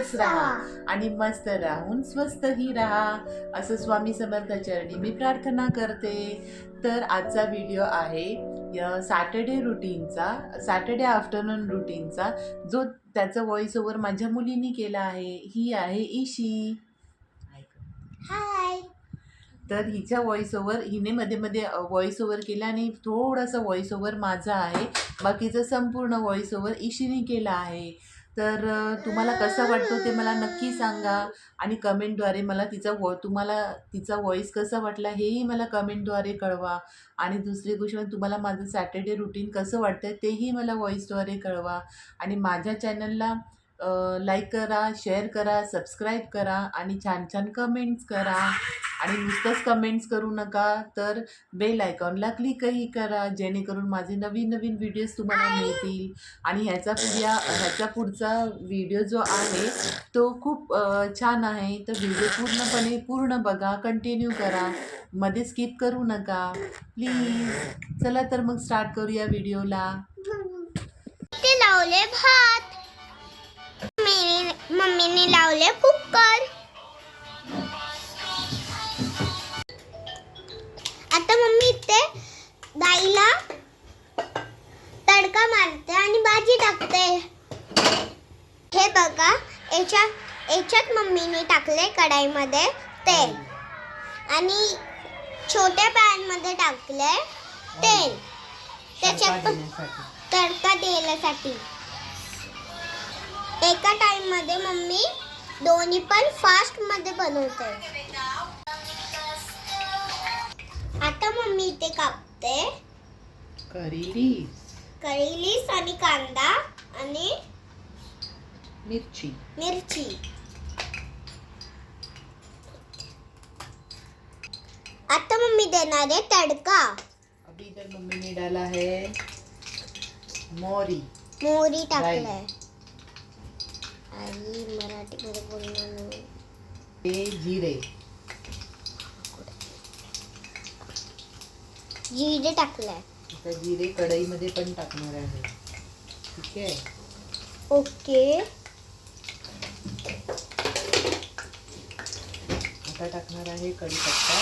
मस्तच राहा आणि मस्त राहून स्वस्थही राहा असं स्वामी समर्थ चरणी मी प्रार्थना करते. तर आजचा व्हिडिओ आहे सॅटर्डे रुटीनचा, सॅटर्डे आफ्टरनून रुटीनचा, जो त्याचा व्हॉइस ओव्हर माझ्या मुलीने केला आहे. ही आहे ईशी. हाय. तर हिच्या व्हॉइस ओव्हर हिने मध्ये मध्ये व्हॉइस ओव्हर केला आणि थोडासा व्हॉइस ओव्हर माझा आहे. बाकीचं संपूर्ण व्हॉइस ओव्हर ईशीने केला आहे. तर तुम्हाला कसं वाटतं ते मला नक्की सांगा आणि कमेंटद्वारे मला तुम्हाला तिचा व्हॉइस कसा वाटला हेही मला कमेंटद्वारे कळवा. आणि दुसरी गोष्ट म्हणजे तुम्हाला माझं सॅटर्डे रुटीन कसं वाटतं तेही मला व्हॉइसद्वारे कळवा. आणि माझ्या चॅनलला लाईक करा, शेअर करा, सबस्क्राईब करा आणि छान छान कमेंट्स करा. आणि नुसतंच कमेंट्स करू नका, तर बेल आयकॉनला क्लिकही करा, जेणेकरून माझे नवीन नवीन व्हिडिओज तुम्हाला मिळतील. आणि ह्याचा पुढचा व्हिडिओ जो आहे तो खूप छान आहे. तर व्हिडिओ पूर्ण बघा, कंटिन्यू करा, मध्ये स्किप करू नका प्लीज. चला तर मग स्टार्ट करूया व्हिडिओला. ते लावले भात, मम्मीने लावले कुकर. आता मम्मी इथे डाळीला तडका मारते आणि भाजी टाकते. हे बघा, याच्यात मम्मीने टाकले कढाईमध्ये तेल आणि छोट्या पॅन मध्ये टाकले तेल, त्याच्यात तडका देण्यासाठी. एका टाइम मध्ये मम्मी दोन्ही पण फास्ट मध्ये बनवते. आता मम्मी इथे कापते करी लीस आणि कांदा आणि मिरची. आता मम्मी देणार आहे तड़का. अभी इधर मम्मी ने डाला है मोहरी टाकलाय. आणि मराठीमध्ये बोलणार नाही. हे जिरे टाकलाय. आता जिरे कढईमध्ये पण टाकणार आहे. ठीक आहे, ओके. आता टाकणार आहे कढीपत्ता.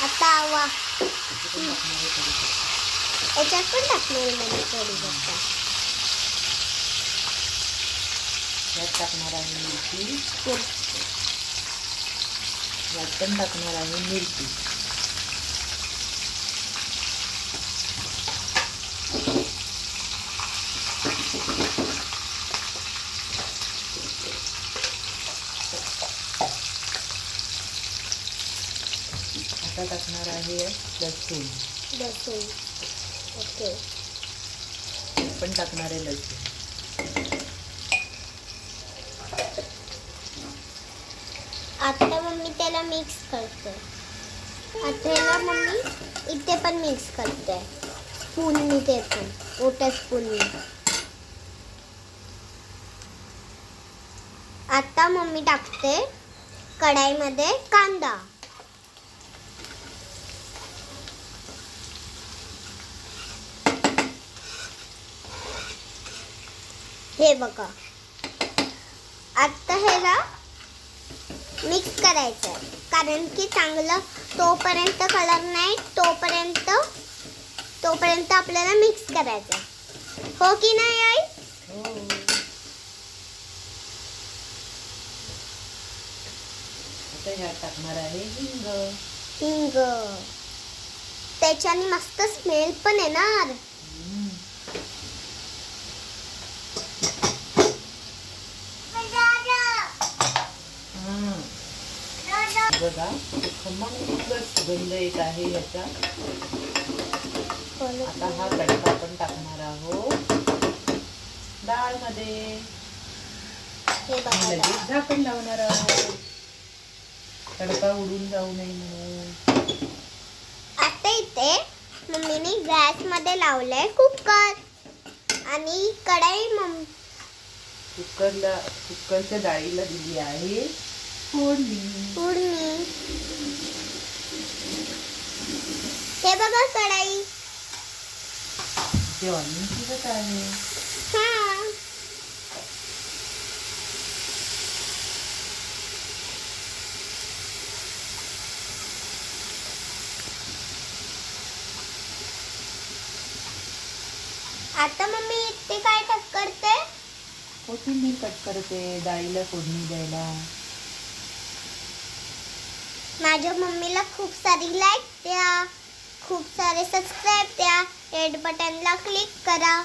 आता आवा टाकणार आहे कढीपत्ता. याच्यात पण टाकणार आहे कढीपत्ता. यात टाकणार आहे मिरची. यात पण टाकणार आहे मिरची. आता टाकणार आहे लसूण. ओके. पण टाकणार आहे लसूण. आता मम्मी त्याला मिक्स करते. आता ह्याला मम्मी इथे पण मिक्स करते स्पूननी, ते पण मोठ्या स्पूननी. आता मम्मी टाकते कढाईमध्ये कांदा. हे बघा, आता ह्याला मिक्स करायचं आहे, कारण की चांगलं तोपर्यंत कलर नाही तोपर्यंत आपल्याला मिक्स करायचं. हो की नाही आई? आता ह्यात टाकणार आहे हिंग. त्याच्याने मस्त स्मेल पण येणार. बघा, खमंग सुगंध येत आहे याचा. आता हा तडका आपण टाकणार आहोत डाळ मध्ये. लगेच झाकण लावणार आहोत, तडका उडून जाऊ नये म्हणून. आता इथे मम्मीने गॅस मध्ये लावलंय कुकर आणि कढई. कुकरच्या डाळीला दिली आहे फोडणी. हे बघा कढई. ते ऑनियन शिजत आहे. आता मम्मी ते काय करते? कोथिंबीर कट करते डाळीला फोडणी द्यायला. माझ्या मम्मीला खूप सारी लाईक द्या, खूप सारे सबस्क्राईब द्या, रेड बटनला क्लिक करा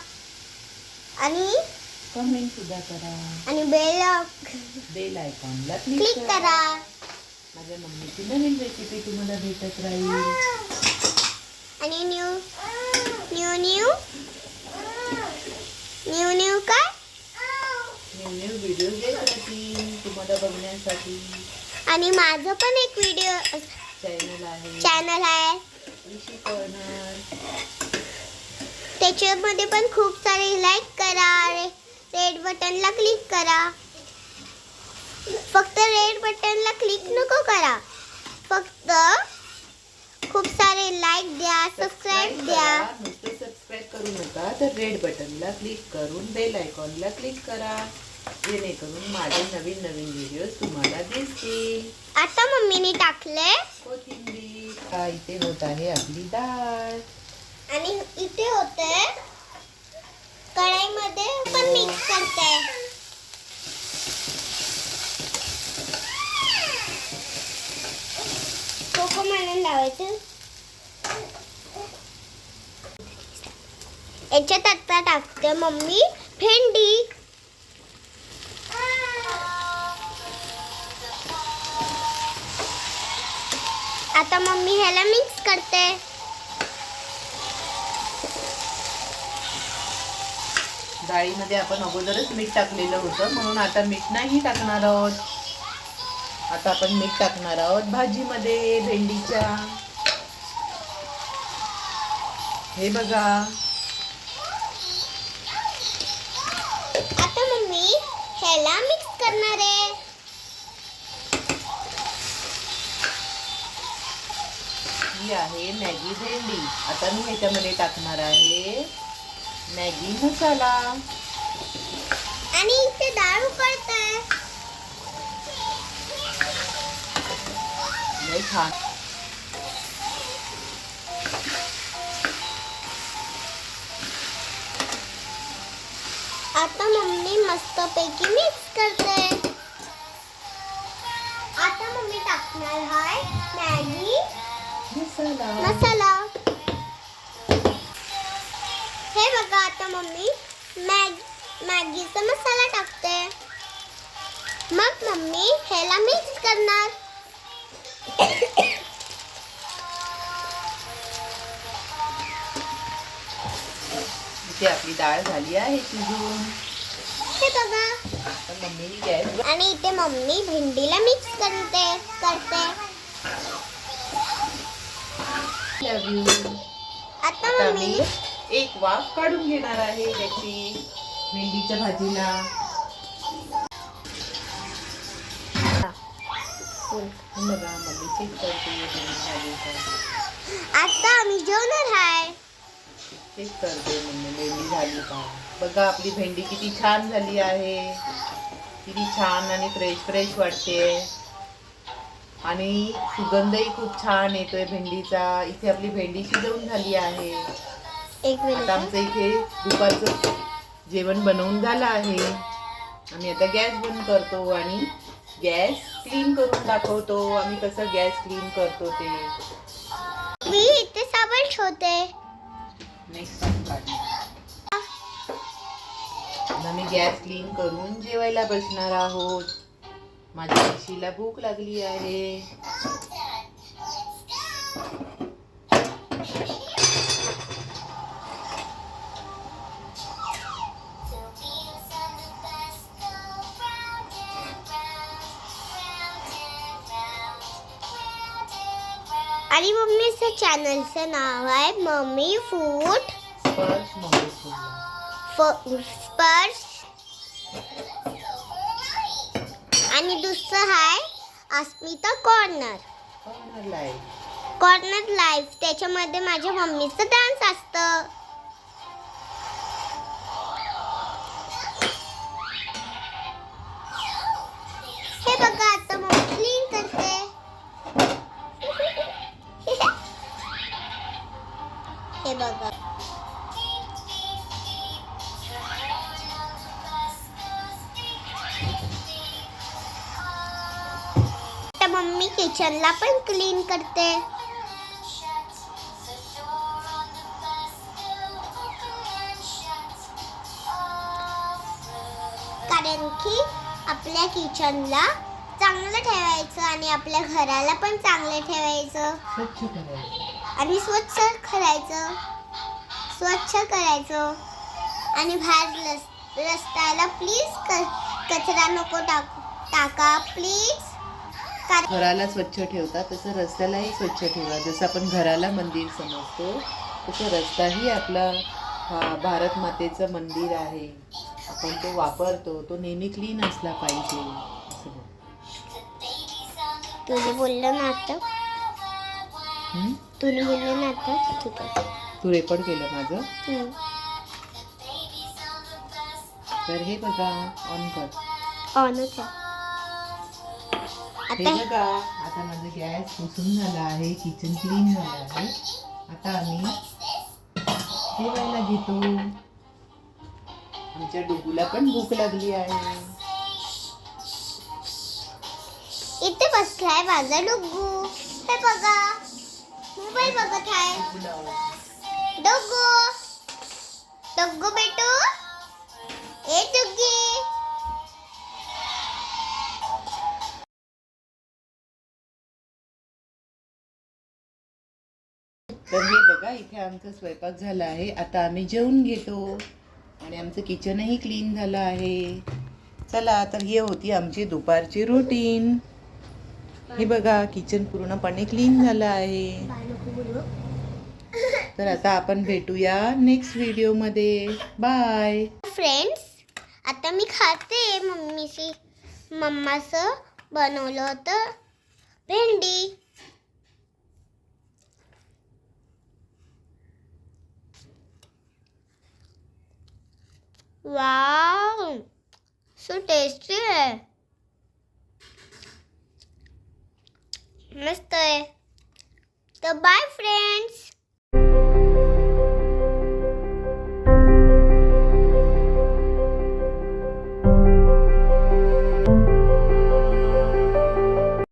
आणि कमेंट सुद्धा करा आणि बेल आयकॉनला क्लिक क्लिक करा. करा. माझ्या मम्मीची नवीन रेसिपी तुम्हाला भेटत राहील. आणि new new new new new काय न्यू व्हिडिओ येत राहतील तुम्हाला बघण्यासाठी. आणि माझं पण एक व्हिडिओ चॅनल आहे ऋषी कॉर्नर. त्याच्यामध्ये पण खूप सारे लाईक करा, रेड बटनला क्लिक करा. फक्त रेड बटनला क्लिक नको करा, फक्त खूप सारे लाईक द्या, सबस्क्राईब द्या. नुसतं सबस्क्राईब करू नका तर रेड बटनला क्लिक करून बेल आयकॉनला क्लिक करा, जेणेकरून माझे नवीन नवीन व्हिडिओ तुम्हाला दिसतील. आता मम्मीने टाकले कोथिंबीर. इथे होत आहे आपली डाळ आणि इथे होते कढईमध्ये पण मिक्स करते. कोको म्हणून लावायचं. याच्यात आता टाकते मम्मी भेंडी. आता मम्मी ह्याला मिक्स करते. डाळीमध्ये आपण अगोदरच मीठ टाकलेलं होतं म्हणून आता मीठ नाही टाकणार आहोत. आता आपण मीठ टाकणार आहोत भाजीमध्ये भेंडीच्या. हे बघा. आता मम्मी ह्याला मिक्स करणार आहे. ही आहे मॅगी भेंडी. आता मी ह्याच्यामध्ये टाकणार आहे मॅगी मसाला. आणि इथे डाळ उकळते. लय छान. आता मम्मी मस्तपैकी मिक्स करते. आता मम्मी टाकणार आहे मॅगी मसाला. हे बघा आता मम्मी मॅगीचा मसाला टाकते. मग मम्मी ह्याला मिक्स करणार. इथे आपली डाळ झाली आहे शिजून. हे बघा. आता मम्मीने गॅस. आणि इथे मम्मी भेंडीला मिक्स करते. आता आता मम्मी मी एक वाफ काढून घेणार आहे त्याची भेंडीच्या भाजीला. बघा मम्मी चेक करते भाजीचा. आता आम्ही जेवणार आहे. चेक करते मम्मी भेंडी झाली का. बघा आपली भेंडी किती छान झाली आहे. किती छान आणि फ्रेश फ्रेश वाटते आणि सुगंधही खूप छान येतोय भेंडीचा. इथे आपली भेंडी शिजवून झाली आहे. एक मिनिट. आता आमचं इथे दुपारचं जेवण बनवून झालं आहे. आम्ही आता गॅस बंद करतो आणि गॅस क्लीन करून दाखवतो आम्ही कसं गॅस क्लीन करतो ते. मी इथे साबण ठेवते. नेक्स्ट आम्ही गॅस क्लीन करून जेवायला बसणार आहोत. माझ्या ऋषीला भूक लागली आहे. आणि मम्मीचं चॅनलचं नाव आहे मम्मी फूड स्पर्श मम्मी स्पर्श. आणि दुसरं आहे अस्मिता कॉर्नर लाईफ. त्याच्यामध्ये माझ्या मम्मीचं डान्स असतं. हे बघा आता मम्मी क्लीन करते. हे बघा किचनला पण क्लीन करते. कारण की आपल्या किचनला चांगलं ठेवायचं आणि आपल्या घराला पण चांगलं ठेवायचं स्वच्छ करायचं. आणि स्वच्छ करायचं आणि बाहेर रस्त्याला प्लीज कचरा नको टाका प्लीज. घराला स्वच्छ ठेवता तसं रस्त्यालाही स्वच्छ ठेवा. जसं आपण घराला मंदिर समजतो तसं रस्ताही आपला हा भारत मातेचं मंदिर आहे. आपण तो वापरतो तो नेहमी क्लीन असला पाहिजे. असं बघ. तुझे बोललं ना आता हं? तुने बोललं ना आता ठीक आहे. तू रेकॉर्ड केलं माझं. तर हे बघा ऑन कर. ऑनच आहे. हे आता बघा आता माझं गॅस पुसून झाला आहे. किचन क्लीन झालं आहे. आता आम्ही जेवायला घेतो. आमच्या डुगूला पण भूक लागली आहे. इथे बसलाय माझा डुग्गू. हे बघा मोबाईल बघत आहे. डुग्गू डुग्गू बेटू ए डुग्गी. तर हे बघा इथे आमचा स्वयंपाक झाला आहे. आता आम्ही जेवून घेतो आणि आमचं किचनही क्लीन झालं आहे. चला तर हे होती आमची दुपारची रुटीन. हे बघा किचन पूर्णपणे क्लीन झालं आहे. तर आता आपण भेटूया नेक्स्ट व्हिडिओमध्ये. बाय फ्रेंड्स आता मी खाते. मम्माचं बनवलं होतं भेंडी. वाव सो टेस्टी आहे. मस्त आहे. तर बाय फ्रेंड्स.